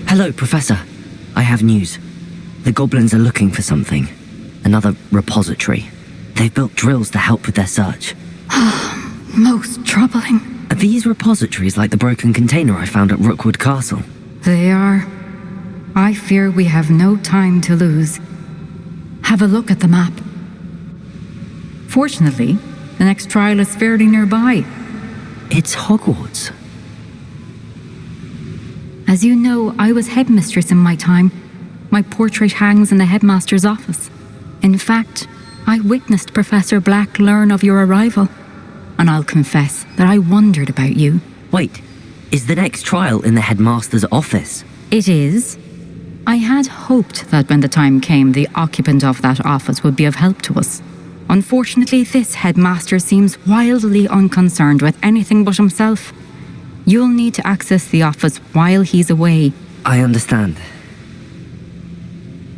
Hello, Professor. I have news. The goblins are looking for something. Another repository. They've built drills to help with their search. Most troubling. Are these repositories like the broken container I found at Rookwood Castle? They are. I fear we have no time to lose. Have a look at the map. Fortunately, the next trial is fairly nearby. It's Hogwarts. As you know, I was headmistress in my time. My portrait hangs in the headmaster's office. In fact, I witnessed Professor Black learn of your arrival. And I'll confess that I wondered about you. Wait, is the next trial in the headmaster's office? It is. I had hoped that when the time came, the occupant of that office would be of help to us. Unfortunately, this headmaster seems wildly unconcerned with anything but himself. You'll need to access the office while he's away. I understand.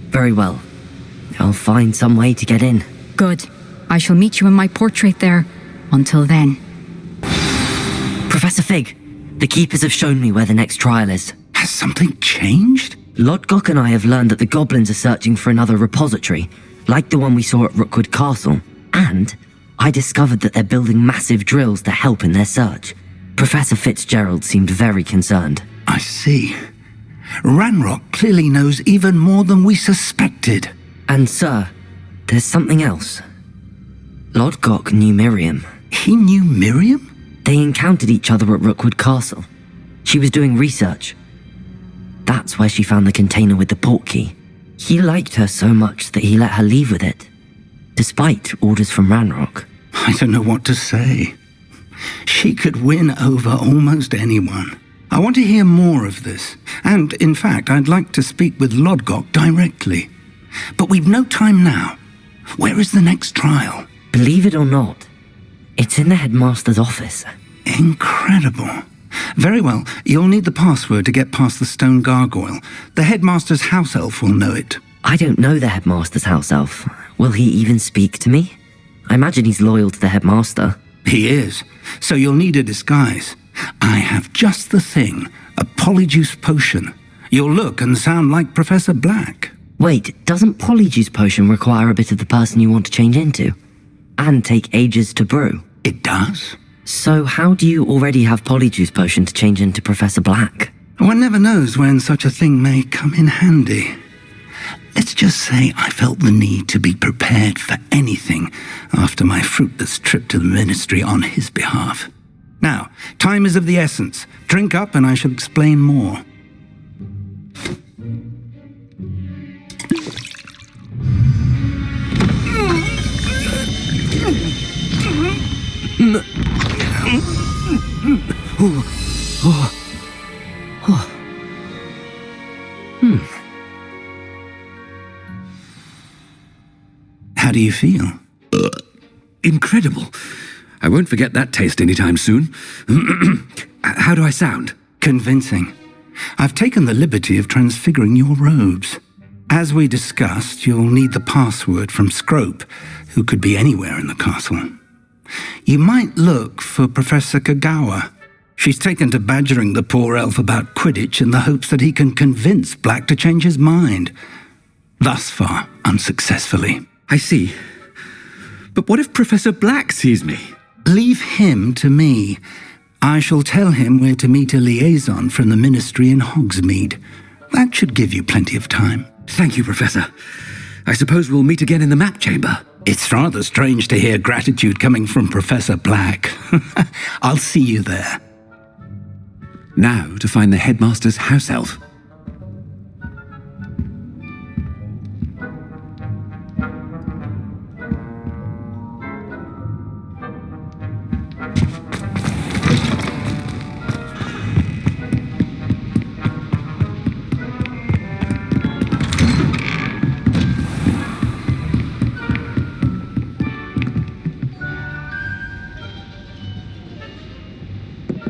Very well. I'll find some way to get in. Good. I shall meet you in my portrait there. Until then. Professor Fig, the Keepers have shown me where the next trial is. Has something changed? Lodgok and I have learned that the goblins are searching for another repository, like the one we saw at Rookwood Castle. And I discovered that they're building massive drills to help in their search. Professor Fitzgerald seemed very concerned. I see. Ranrock clearly knows even more than we suspected. And sir, there's something else. Lodgok knew Miriam. He knew Miriam? They encountered each other at Rookwood Castle. She was doing research. That's where she found the container with the portkey. He liked her so much that he let her leave with it, despite orders from Ranrock. I don't know what to say. She could win over almost anyone. I want to hear more of this. And, in fact, I'd like to speak with Lodgok directly. But we've no time now. Where is the next trial? Believe it or not, it's in the headmaster's office. Incredible. Very well, you'll need the password to get past the stone gargoyle. The headmaster's house elf will know it. I don't know the headmaster's house elf. Will he even speak to me? I imagine he's loyal to the headmaster. He is, so you'll need a disguise. I have just the thing, a polyjuice potion. You'll look and sound like Professor Black. Wait, doesn't Polyjuice potion require a bit of the person you want to change into? And take ages to brew? It does. So how do you already have Polyjuice potion to change into Professor Black? One never knows when such a thing may come in handy. Let's just say I felt the need to be prepared for anything after my fruitless trip to the ministry on his behalf. Now, time is of the essence. Drink up and I shall explain more. How do you feel? Incredible. I won't forget that taste anytime soon. How do I sound? Convincing. I've taken the liberty of transfiguring your robes. As we discussed, you'll need the password from Scrope, who could be anywhere in the castle. You might look for Professor Kagawa. She's taken to badgering the poor elf about Quidditch in the hopes that he can convince Black to change his mind. Thus far, unsuccessfully. I see. But what if Professor Black sees me? Leave him to me. I shall tell him where to meet a liaison from the ministry in Hogsmeade. That should give you plenty of time. Thank you, Professor. I suppose we'll meet again in the map chamber. It's rather strange to hear gratitude coming from Professor Black. I'll see you there. Now to find the headmaster's house elf.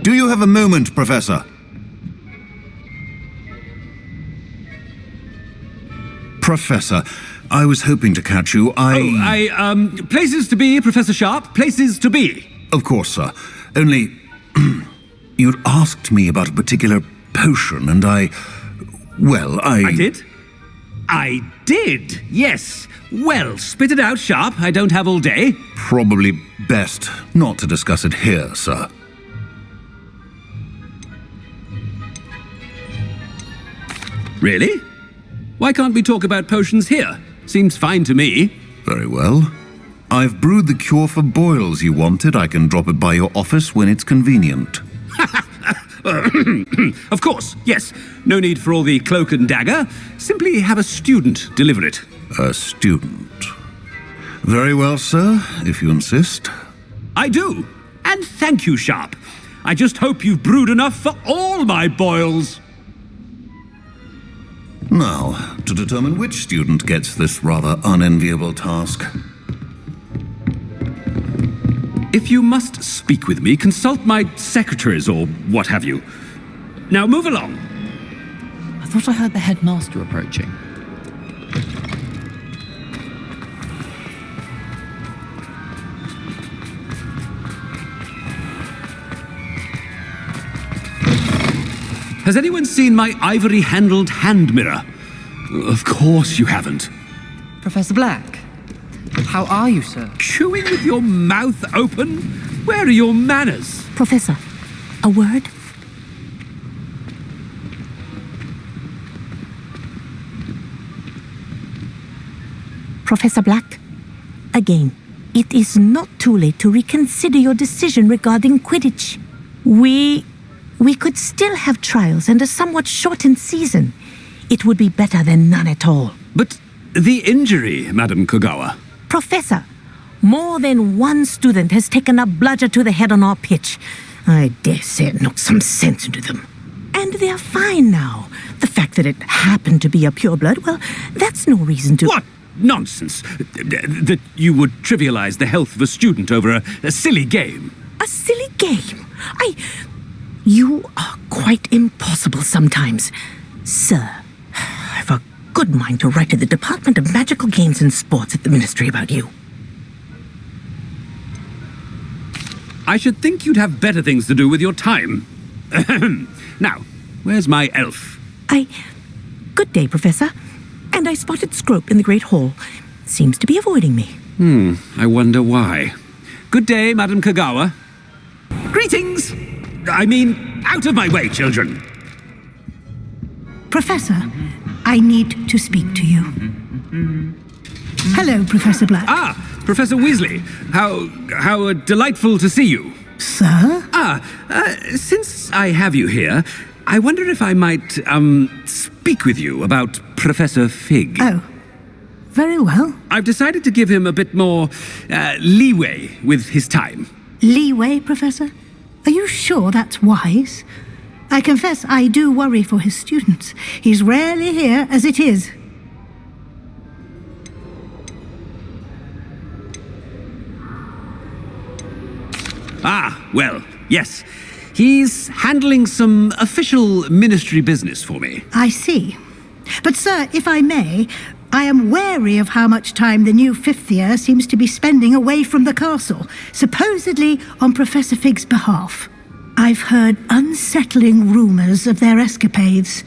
Do you have a moment, Professor? Professor, I was hoping to catch you. Places to be, Professor Sharp. Places to be. Of course, sir. Only, you'd asked me about a particular potion, and Well, I did? I did, yes. Well, spit it out, Sharp. I don't have all day. Probably best not to discuss it here, sir. Really? Why can't we talk about potions here? Seems fine to me. Very well. I've brewed the cure for boils you wanted. I can drop it by your office when it's convenient. Of course, yes. No need for all the cloak and dagger. Simply have a student deliver it. A student. Very well, sir, if you insist. I do. And thank you, Sharp. I just hope you've brewed enough for all my boils. Now, to determine which student gets this rather unenviable task. If you must speak with me, consult my secretaries or what have you. Now move along. I thought I heard the headmaster approaching. Has anyone seen my ivory-handled hand mirror? Of course you haven't. Professor Black, how are you, sir? Chewing with your mouth open? Where are your manners? Professor, a word? Professor Black, again, it is not too late to reconsider your decision regarding Quidditch. We could still have trials and a somewhat shortened season. It would be better than none at all. But the injury, Madam Kogawa. Professor, more than one student has taken a bludger to the head on our pitch. I dare say it knocked some sense into them. And they're fine now. The fact that it happened to be a pureblood, well, that's no reason to... What nonsense! That you would trivialize the health of a student over a silly game. A silly game? You are quite impossible sometimes. Sir, I've a good mind to write to the Department of Magical Games and Sports at the Ministry about you. I should think you'd have better things to do with your time. Now, where's my elf? Good day, Professor. And I spotted Scrope in the Great Hall. Seems to be avoiding me. I wonder why. Good day, Madam Kogawa. Greetings! I mean, out of my way, children. Professor, I need to speak to you. Hello, Professor Black. Ah, Professor Weasley. How delightful to see you. Sir? Since I have you here, I wonder if I might, speak with you about Professor Fig. Oh, very well. I've decided to give him a bit more, leeway with his time. Leeway, Professor? Are you sure that's wise? I confess I do worry for his students. He's rarely here as it is. Ah, well, yes. He's handling some official ministry business for me. I see. But, sir, if I may, I am wary of how much time the new fifth year seems to be spending away from the castle, supposedly on Professor Fig's behalf. I've heard unsettling rumors of their escapades.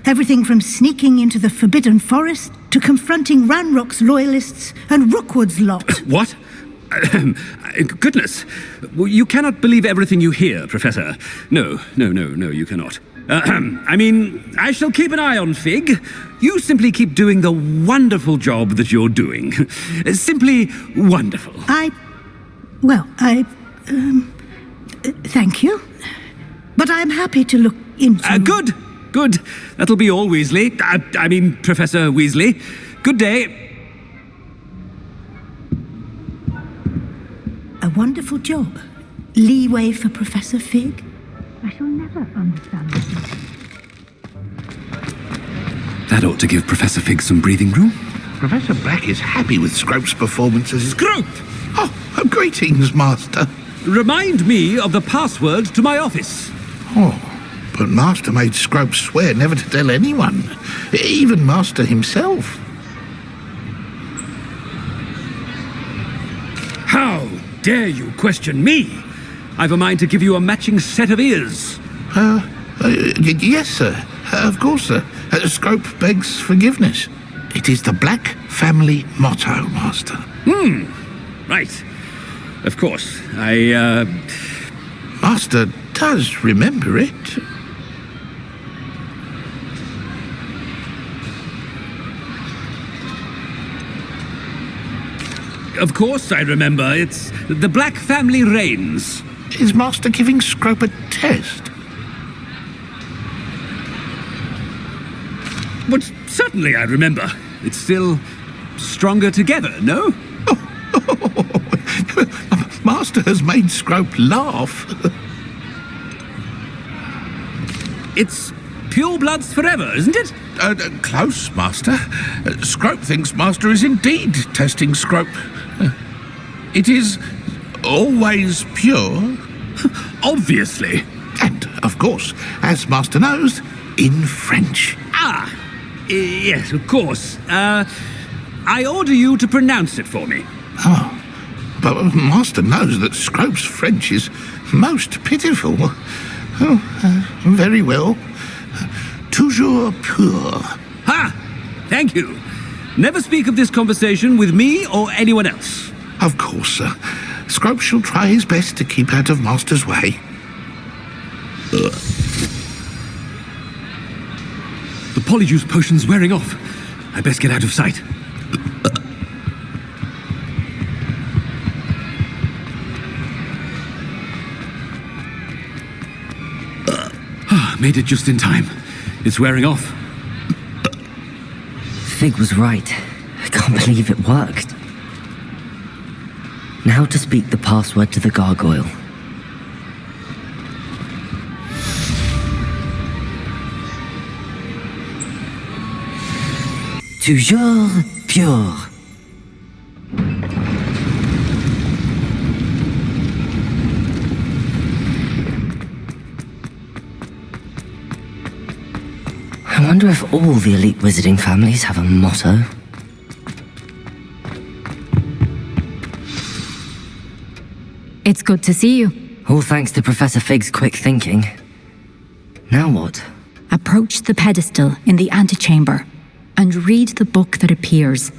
Everything from sneaking into the Forbidden Forest to confronting Ranrock's loyalists and Rookwood's lot. What? Goodness. You cannot believe everything you hear, Professor. No, you cannot. I mean, I shall keep an eye on Fig. You simply keep doing the wonderful job that you're doing. Simply wonderful. Thank you. But I'm happy to look into... Good. That'll be all, Weasley. I mean, Professor Weasley. Good day. A wonderful job. Leeway for Professor Fig. I shall never understand this. That ought to give Professor Fig some breathing room. Professor Black is happy with Scrope's performances. Scrope! Oh, greetings, Master. Remind me of the password to my office. Oh, but Master made Scrope swear never to tell anyone, even Master himself. How dare you question me? I've a mind to give you a matching set of ears. Yes, sir. Of course, sir. Scrope begs forgiveness. It is the Black family motto, Master. Right. Of course. Master does remember it. Of course I remember. It's the Black family reigns. Is Master giving Scrope a test? But certainly I remember. It's still stronger together, no? Master has made Scrope laugh. It's pure bloods forever, isn't it? Close, Master. Scrope thinks Master is indeed testing Scrope. It is always pure. Obviously. And, of course, as Master knows, in French. Yes, of course. I order you to pronounce it for me. Oh, but Master knows that Scrope's French is most pitiful. Very well. Toujours pur. Ha! Thank you. Never speak of this conversation with me or anyone else. Of course, sir. Scrope shall try his best to keep out of Master's way. The Polyjuice potion's wearing off. I best get out of sight. Made it just in time. It's wearing off. Fig was right. I can't believe it worked. Now to speak the password to the gargoyle. Toujours pure. I wonder if all the elite wizarding families have a motto. It's good to see you. All thanks to Professor Fig's quick thinking. Now what? Approach the pedestal in the antechamber and read the book that appears.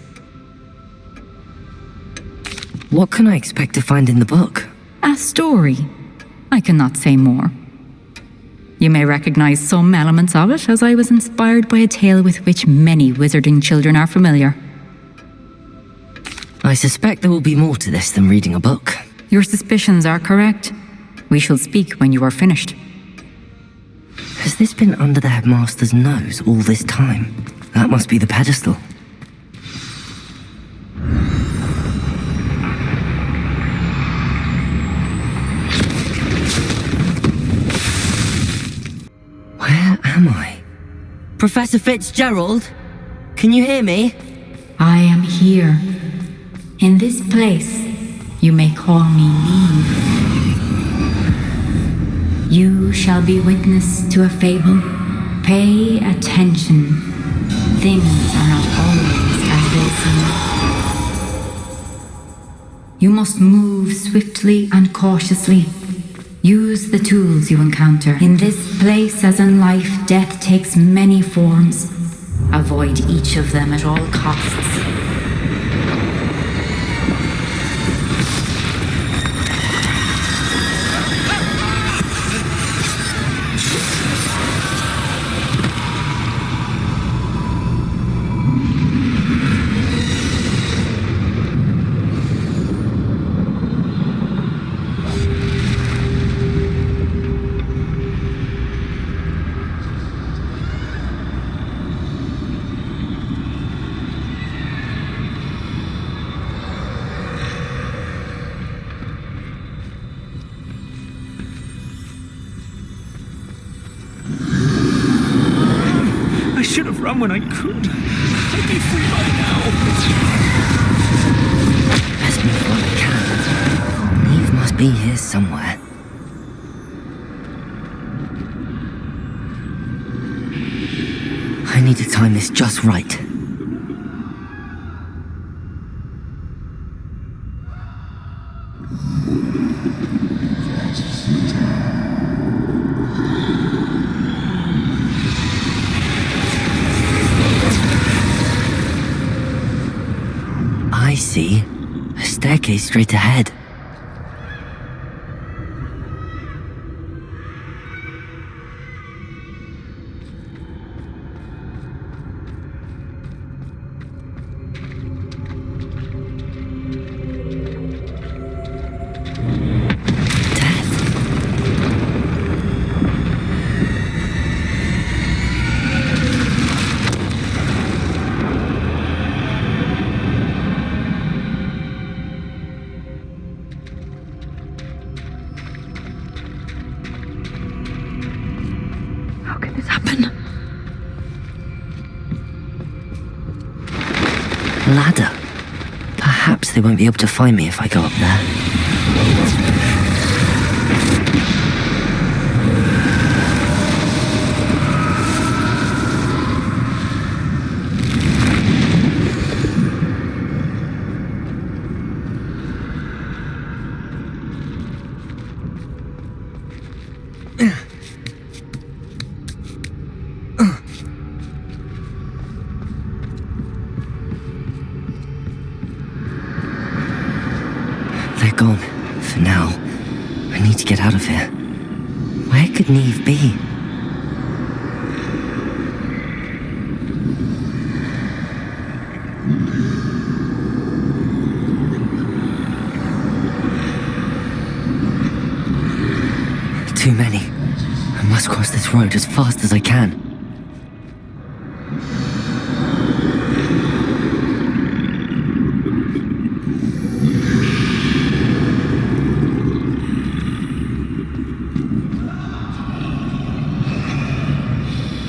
What can I expect to find in the book? A story. I cannot say more. You may recognize some elements of it, as I was inspired by a tale with which many wizarding children are familiar. I suspect there will be more to this than reading a book. Your suspicions are correct. We shall speak when you are finished. Has this been under the headmaster's nose all this time? That must be the pedestal. Where am I? Professor Fitzgerald? Can you hear me? I am here. In this place, you may call me Niamh. You shall be witness to a fable. Pay attention. Things are not always as they seem. You must move swiftly and cautiously. Use the tools you encounter. In this place, as in life, death takes many forms. Avoid each of them at all costs. I should have run when I could. I'd be free by now. Best move while I can. Niamh must be here somewhere. I need to time this just right. see a staircase straight ahead. Ladder. Perhaps they won't be able to find me if I go up there. They're gone. For now. I need to get out of here. Where could Niamh be? Too many. I must cross this road as fast as I can.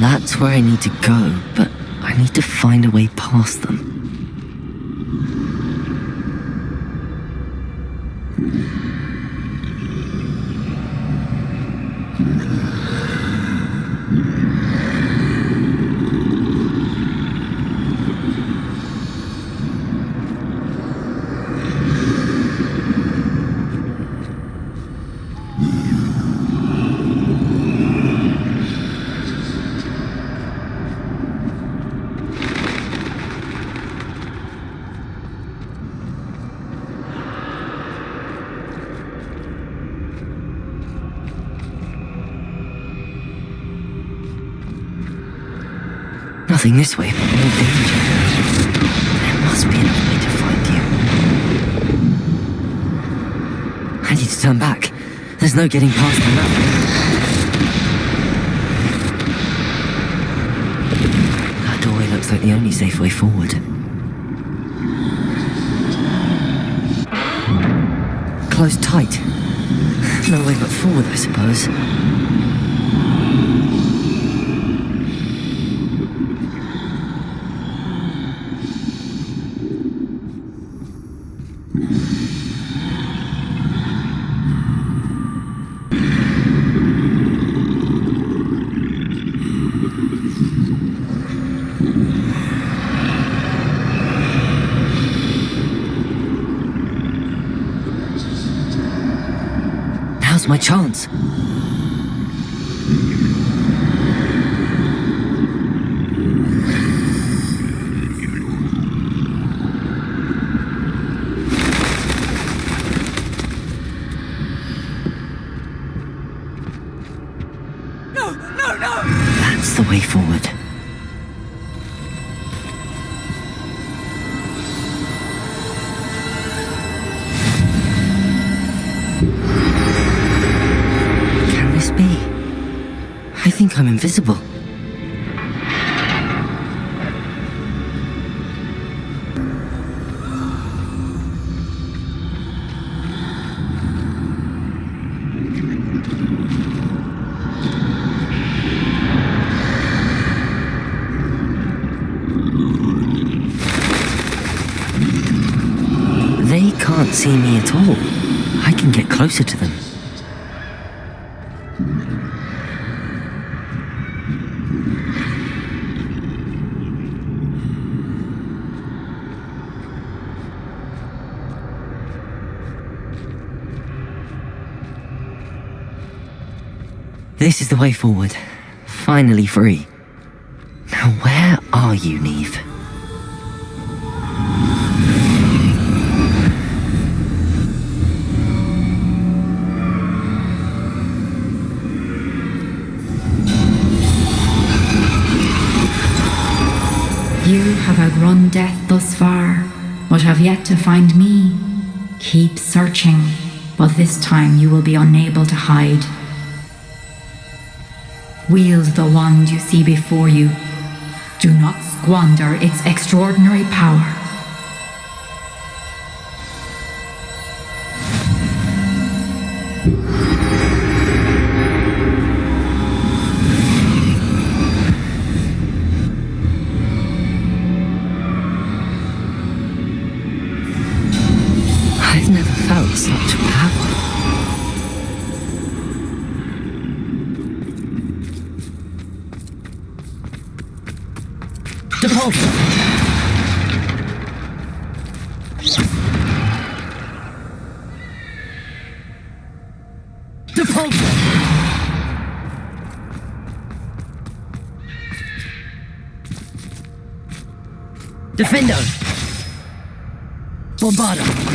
That's where I need to go, but I need to find a way past them. Nothing this way, but more danger. There must be another way to find you. I need to turn back. There's no getting past the map. That doorway looks like the only safe way forward. Closed tight. No way but forward, I suppose. Now's my chance. No! That's the way forward. Can this be? I think I'm invisible. They can't see me at all. I can get closer to them. This is the way forward. Finally free. Now where are you, Niamh? few have outrun death thus far, but have yet to find me. Keep searching, but this time you will be unable to hide. Wield the wand you see before you. Do not squander its extraordinary power. I've never felt such power. Depulsor! Depulsor! Defendo! Bombarda!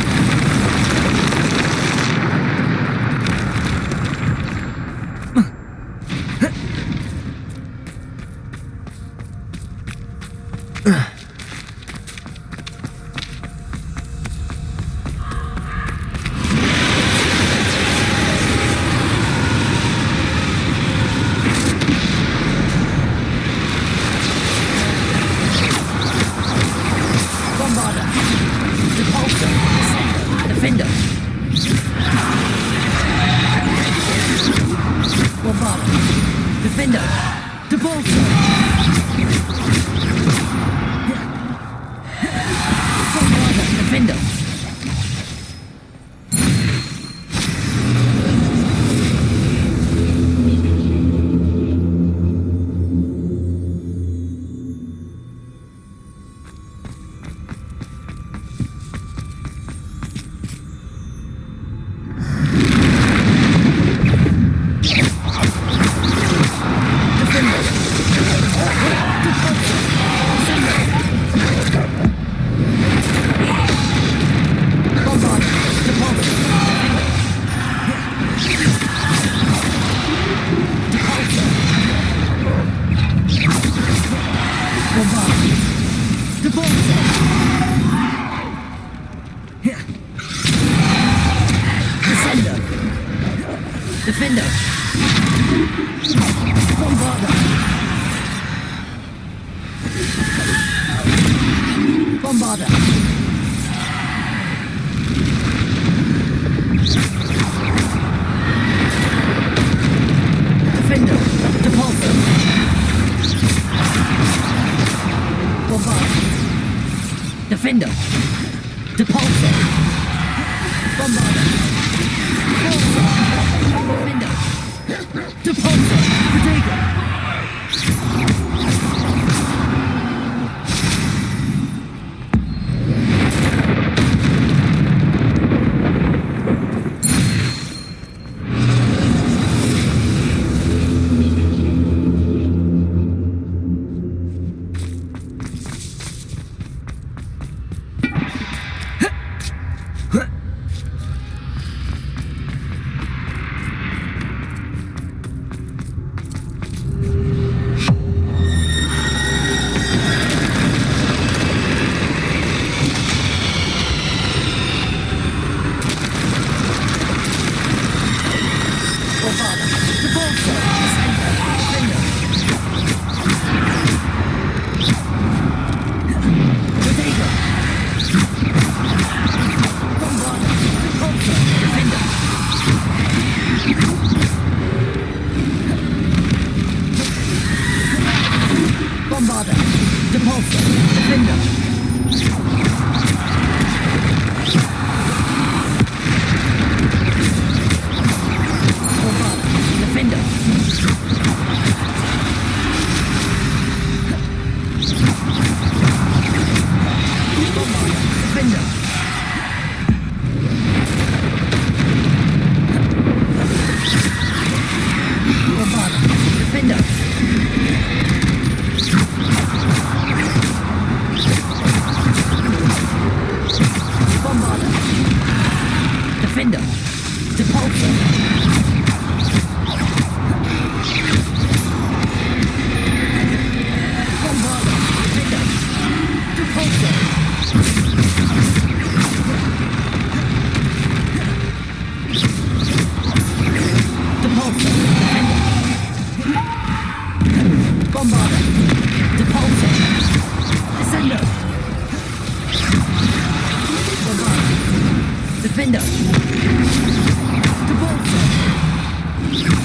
Defender. To bolster.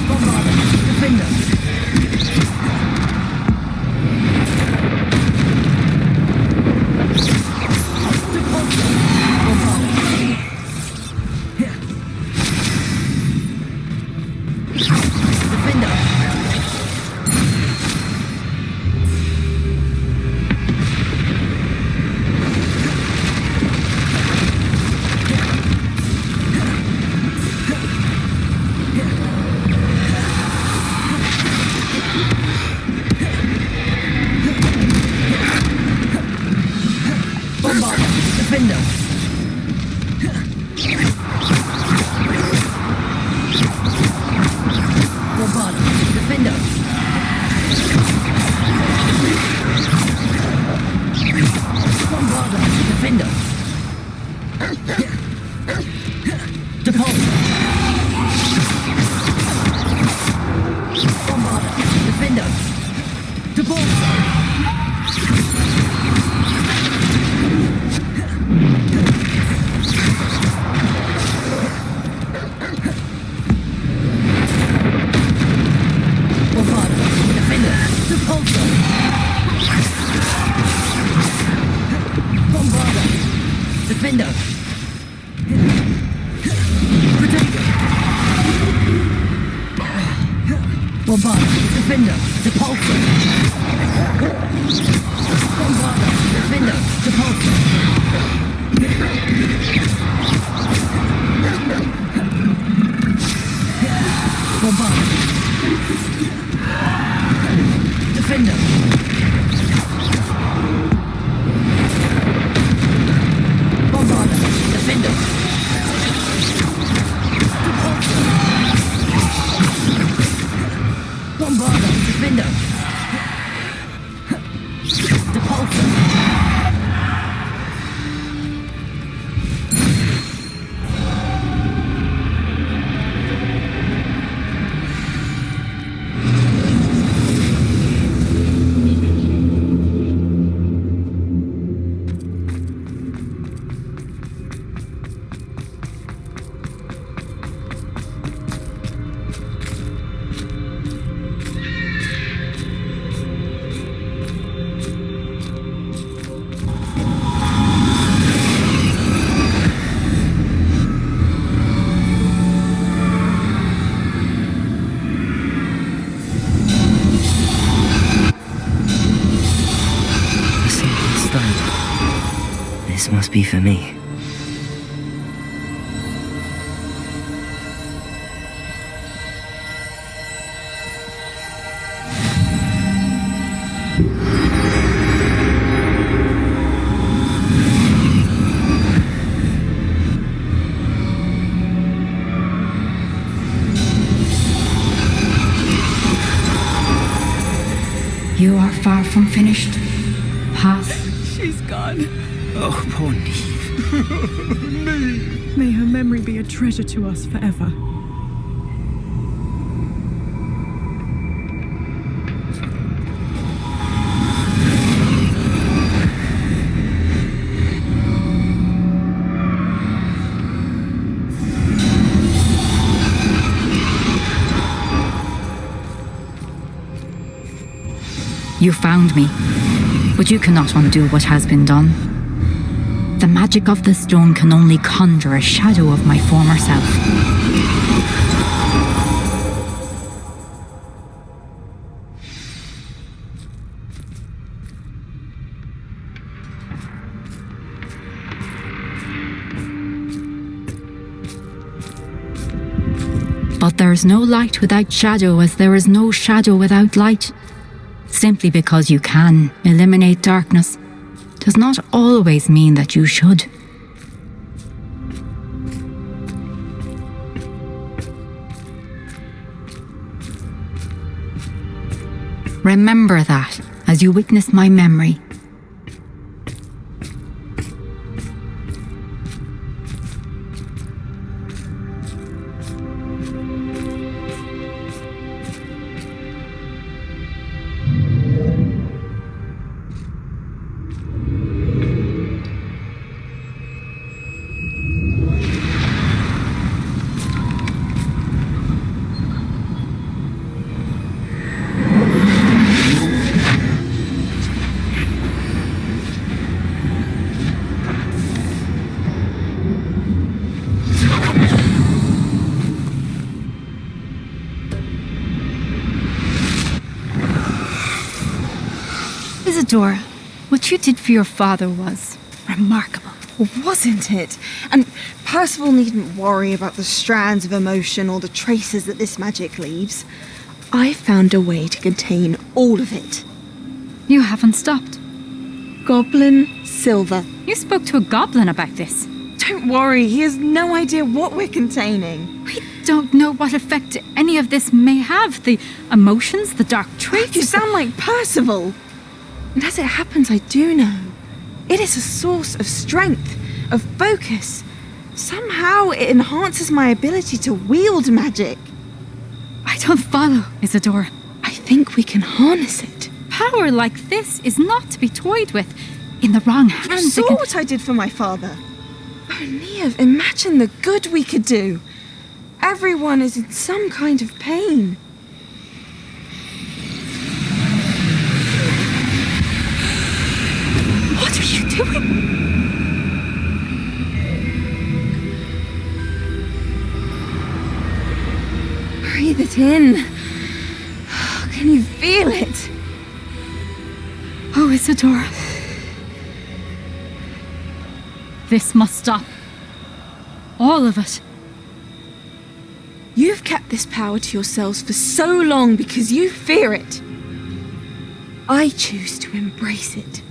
Bombarder. Defender. To bolster. Bombarder. Defender. Bombarder. Defender. Bombarder. Defender. Bombarder. Defender. Depulsor. Bombarder. Defender. Depulsor. Bombarder. Defender. Depulsor. Bombarder. Defender. Protector. Bombarder. Defender. Depulsor. Bombarder. Defender. Depulsor. Bombarder. Defender. Bombarder. Defender. Bombarder. Defender. Depulsor. This must be for me. You are far from finished. Pass. She's gone. Oh, poor Niamh. May her memory be a treasure to us forever. You found me, but you cannot undo what has been done. The magic of the stone can only conjure a shadow of my former self. But there is no light without shadow, as there is no shadow without light. Simply because you can eliminate darkness does not always mean that you should. Remember that as you witness my memory. Isadora, what you did for your father was remarkable. Wasn't it? And Percival needn't worry about the strands of emotion or the traces that this magic leaves. I found a way to contain all of it. You haven't stopped. Goblin silver. You spoke to a goblin about this. Don't worry, he has no idea what we're containing. We don't know what effect any of this may have. The emotions, the dark traits. You sound like Percival. And as it happens, I do know. It is a source of strength, of focus. Somehow it enhances my ability to wield magic. I don't follow, Isadora. I think we can harness it. Power like this is not to be toyed with. In the wrong hands, You saw what I did for my father. Oh, Niamh, imagine the good we could do. Everyone is in some kind of pain. What are you doing? Breathe it in. Can you feel it? Oh, Isadora. This must stop. All of it. You've kept this power to yourselves for so long because you fear it. I choose to embrace it.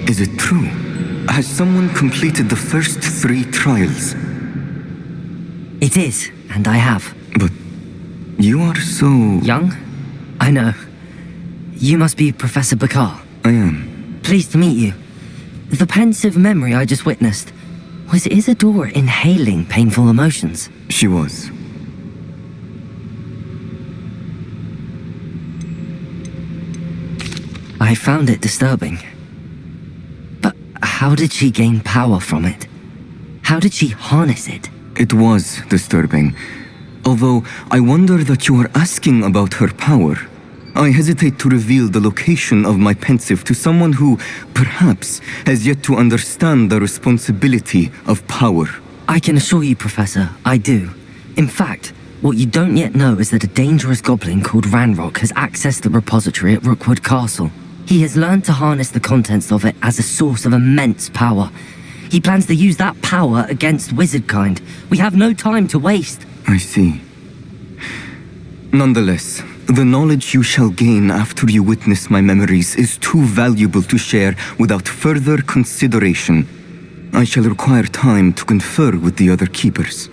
Is it true? Has someone completed the first 3 trials? It is, and I have. But you are so... Young? I know. You must be Professor Bakar. I am. Pleased to meet you. The pensive memory I just witnessed, was Isadora inhaling painful emotions? She was. I found it disturbing. But how did she gain power from it? How did she harness it? It was disturbing. Although I wonder that you are asking about her power. I hesitate to reveal the location of my pensive to someone who, perhaps, has yet to understand the responsibility of power. I can assure you, Professor, I do. In fact, what you don't yet know is that a dangerous goblin called Ranrock has accessed the repository at Rookwood Castle. He has learned to harness the contents of it as a source of immense power. He plans to use that power against wizardkind. We have no time to waste. I see. Nonetheless, the knowledge you shall gain after you witness my memories is too valuable to share without further consideration. I shall require time to confer with the other keepers.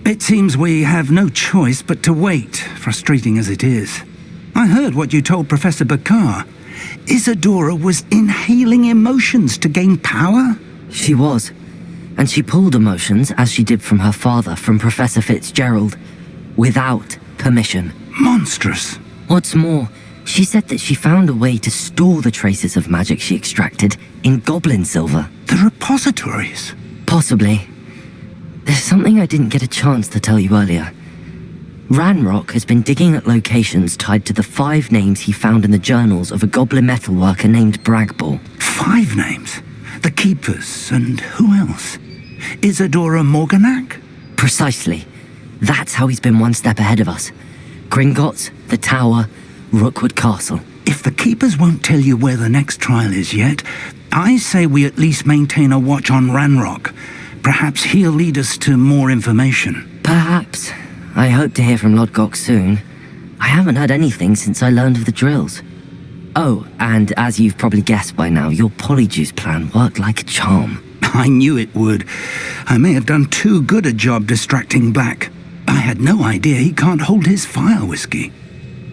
It seems we have no choice but to wait, frustrating as it is. I heard what you told Professor Bakar. Isadora was inhaling emotions to gain power? She was. And she pulled emotions, as she did from her father, from Professor Fitzgerald, without permission. Monstrous. What's more, she said that she found a way to store the traces of magic she extracted in goblin silver. The repositories? Possibly. There's something I didn't get a chance to tell you earlier. Ranrock has been digging at locations tied to the 5 names he found in the journals of a goblin metalworker named Bragball. 5 names? The Keepers, and who else? Isadora Morganac? Precisely. That's how he's been one step ahead of us. Gringotts, the Tower, Rookwood Castle. If the Keepers won't tell you where the next trial is yet, I say we at least maintain a watch on Ranrock. Perhaps he'll lead us to more information. Perhaps. I hope to hear from Lodgok soon. I haven't heard anything since I learned of the drills. Oh, and as you've probably guessed by now, your Polyjuice plan worked like a charm. I knew it would. I may have done too good a job distracting Black. I had no idea he can't hold his fire whiskey.